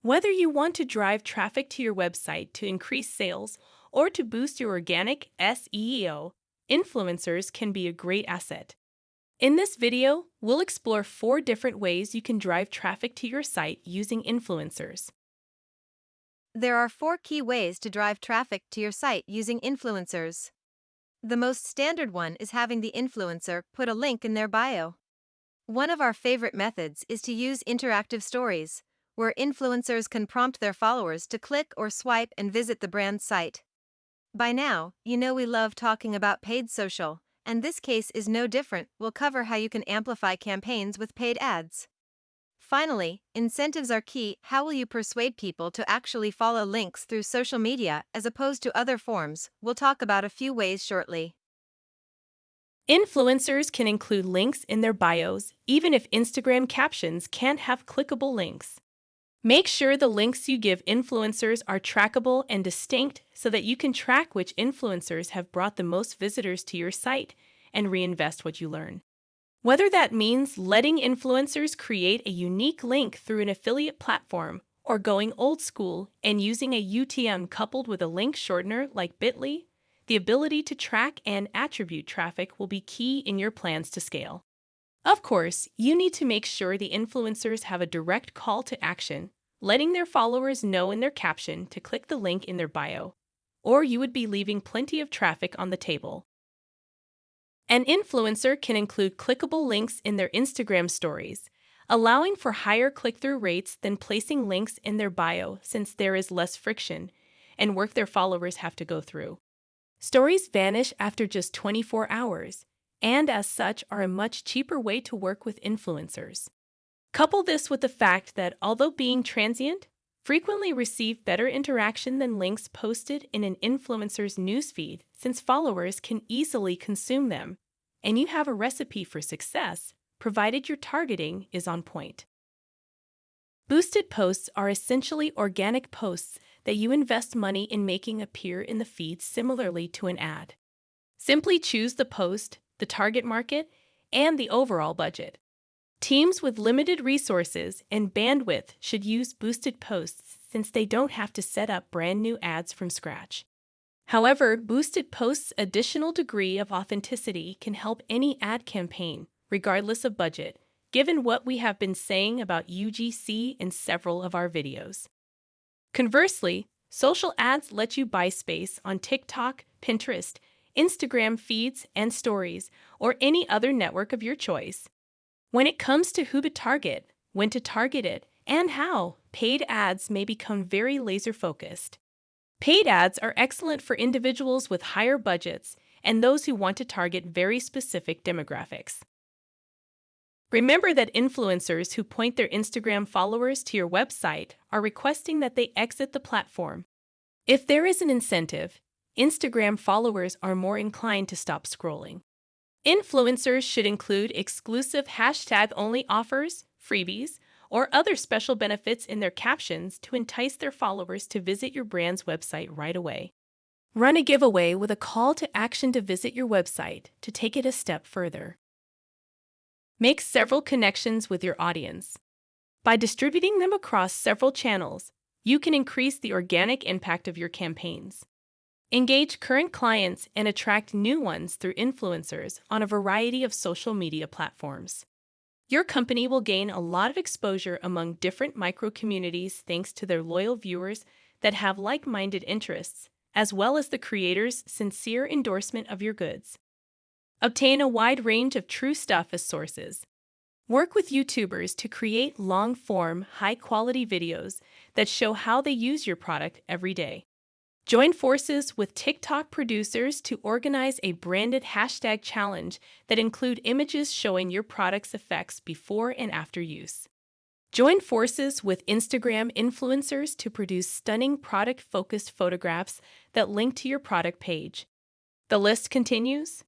Whether you want to drive traffic to your website to increase sales or to boost your organic SEO, influencers can be a great asset. In this video, we'll explore 4 different ways you can drive traffic to your site using influencers. There are 4 key ways to drive traffic to your site using influencers. The most standard one is having the influencer put a link in their bio. One of our favorite methods is to use interactive stories, where influencers can prompt their followers to click or swipe and visit the brand's site. By now, you know we love talking about paid social, and this case is no different. We'll cover how you can amplify campaigns with paid ads. Finally, incentives are key. How will you persuade people to actually follow links through social media as opposed to other forms? We'll talk about a few ways shortly. Influencers can include links in their bios, even if Instagram captions can't have clickable links. Make sure the links you give influencers are trackable and distinct so that you can track which influencers have brought the most visitors to your site and reinvest what you learn. Whether that means letting influencers create a unique link through an affiliate platform or going old school and using a UTM coupled with a link shortener like Bitly, the ability to track and attribute traffic will be key in your plans to scale. Of course, you need to make sure the influencers have a direct call to action, letting their followers know in their caption to click the link in their bio, or you would be leaving plenty of traffic on the table. An influencer can include clickable links in their Instagram stories, allowing for higher click-through rates than placing links in their bio since there is less friction and work their followers have to go through. Stories vanish after just 24 hours, and as such are a much cheaper way to work with influencers. Couple this with the fact that although being transient, frequently receive better interaction than links posted in an influencer's newsfeed since followers can easily consume them, and you have a recipe for success, provided your targeting is on point. Boosted posts are essentially organic posts that you invest money in making appear in the feed similarly to an ad. Simply choose the post, the target market, and the overall budget. Teams with limited resources and bandwidth should use boosted posts since they don't have to set up brand new ads from scratch. However, boosted posts' additional degree of authenticity can help any ad campaign, regardless of budget, given what we have been saying about UGC in several of our videos. Conversely, social ads let you buy space on TikTok, Pinterest, Instagram feeds and stories, or any other network of your choice. When it comes to who to target, when to target it, and how, paid ads may become very laser-focused. Paid ads are excellent for individuals with higher budgets and those who want to target very specific demographics. Remember that influencers who point their Instagram followers to your website are requesting that they exit the platform. If there is an incentive, Instagram followers are more inclined to stop scrolling. Influencers should include exclusive hashtag-only offers, freebies, or other special benefits in their captions to entice their followers to visit your brand's website right away. Run a giveaway with a call to action to visit your website to take it a step further. Make several connections with your audience. By distributing them across several channels, you can increase the organic impact of your campaigns. Engage current clients and attract new ones through influencers on a variety of social media platforms. Your company will gain a lot of exposure among different micro-communities thanks to their loyal viewers that have like-minded interests, as well as the creator's sincere endorsement of your goods. Obtain a wide range of true stuff as sources. Work with YouTubers to create long-form, high-quality videos that show how they use your product every day. Join forces with TikTok producers to organize a branded hashtag challenge that include images showing your product's effects before and after use. Join forces with Instagram influencers to produce stunning product-focused photographs that link to your product page. The list continues.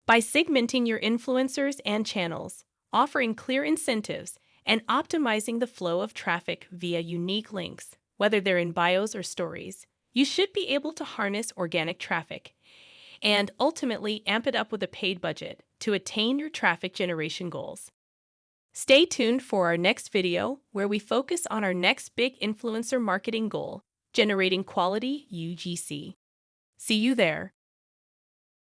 By segmenting your influencers and channels, offering clear incentives, and optimizing the flow of traffic via unique links, whether they're in bios or stories, you should be able to harness organic traffic and ultimately amp it up with a paid budget to attain your traffic generation goals. Stay tuned for our next video where we focus on our next big influencer marketing goal, generating quality UGC. See you there.